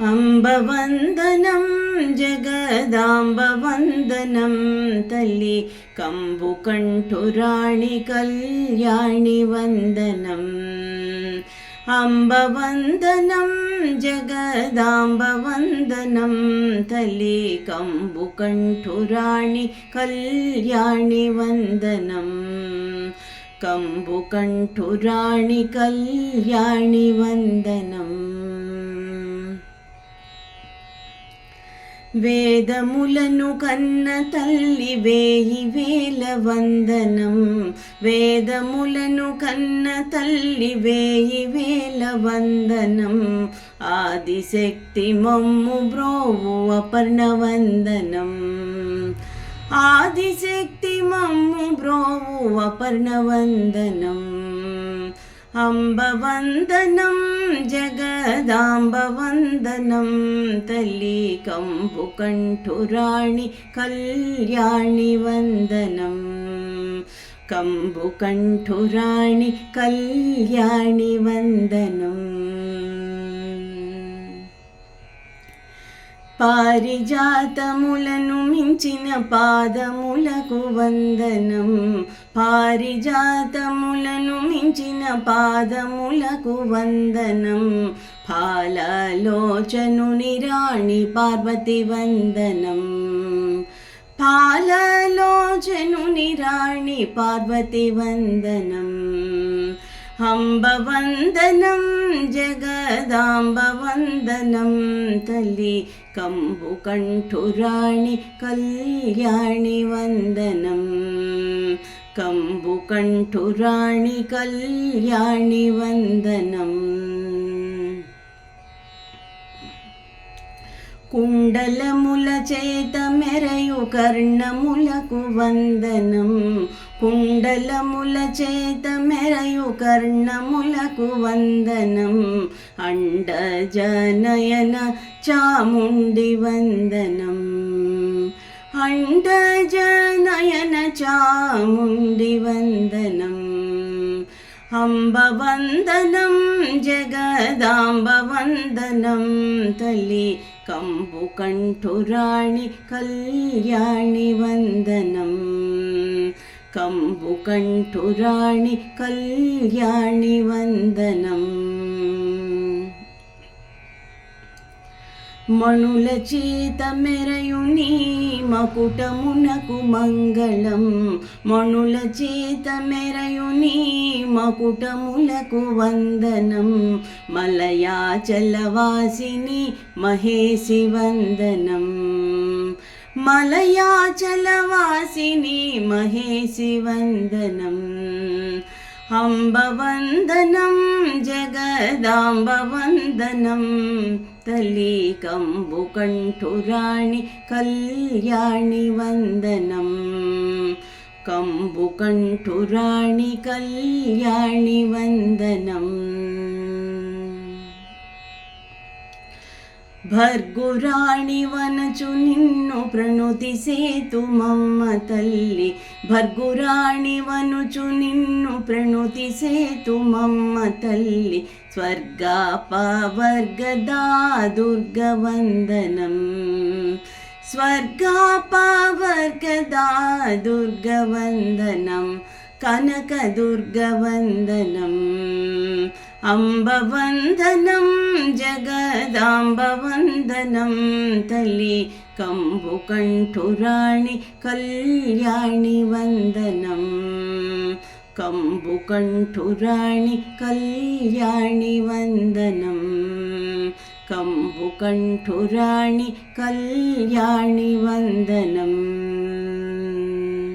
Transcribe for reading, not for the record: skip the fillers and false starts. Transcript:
అంబవందనం జగదాంబవందనం తల్లి కంబుకంఠురాణి కళ్యాణి వందనం. అంబవందనం జగదాంబవందనం తల్లి కంబుకంఠురాణి కళ్యాణి వందనం. కంబుకంఠురాణి కళ్యాణి వందనం. వేదములను కన్న తల్లి వేయి వేల వందనం. వేదములను కన్న తల్లి వేయి వేల వందనం. ఆదిశక్తి మమ్ము బ్రోవు అపర్ణ వందనం. ఆదిశక్తి మమ్ము బ్రోవు అపర్ణ వందనం. అంబవందనం జగదాంబవందనం తల్లి కంబుకంఠురాణి కళ్యాణి వందనం. కంబుకంఠురాణి కళ్యాణి వందనం. పారిజాతములను మించిన పాదములకు వందనం. పారిజాతములను మించిన పాదములకు వందనం. పాలలోచనుని రాణి పార్వతి వందనం. పాలలోచనుని రాణి పార్వతి వందనం. అంబవందనం జగదాంబవందనం తల్లి కంబుకంఠురాణి కళ్యాణి వందనం. కంబుకంఠురాణి కళ్యాణి వందనం. కుండలముల చేత మెరయు కర్ణములకు వందనం. కుండలముల చేత మెరయు కర్ణములకు వందనం. అండజనయన చాముండి వందనం. అండజనయన చాముండి వందనం. అంబవందనం జగదాంబవందనం తల్లి కంబుకంఠురాణి కళ్యాణి వందనం. కంబుకంఠురాణి కళ్యాణి వందనం. మణుల చేత మెరయు నీ మకుటమునకు మంగళం. మణుల చేత మెరయు నీ మకుటములకు వందనం. మలయాచలవాసిని మహేసి వందనం. మలయాచలవాసిని మహేసి వందనం. అంబవందనం జగదాంబవందనం తల్లి కంబుకంఠురాణి కళ్యాణి వందనం. కంబుకంఠురాణి కళ్యాణి వందనం. భర్గురాణి వనచు నిన్ను ప్రణుతి సేతుమమ్మ తల్లి. భర్గురాణి వనుచు నిన్ను ప్రణుతి సేతుమమ్మ తల్లి. స్వర్గాపవర్గదా దుర్గ వందనం. స్వర్గాపవర్గదా దుర్గ వందనం. కనక దుర్గ వందనం. అంబవందనం జగదాంబవందనం తల్లి కంబుకంఠురాణి కళ్యాణి వందనం. కంబుకంఠురాణి కళ్యాణి వందనం. కంబుకంఠురాణి కళ్యాణి వందనం.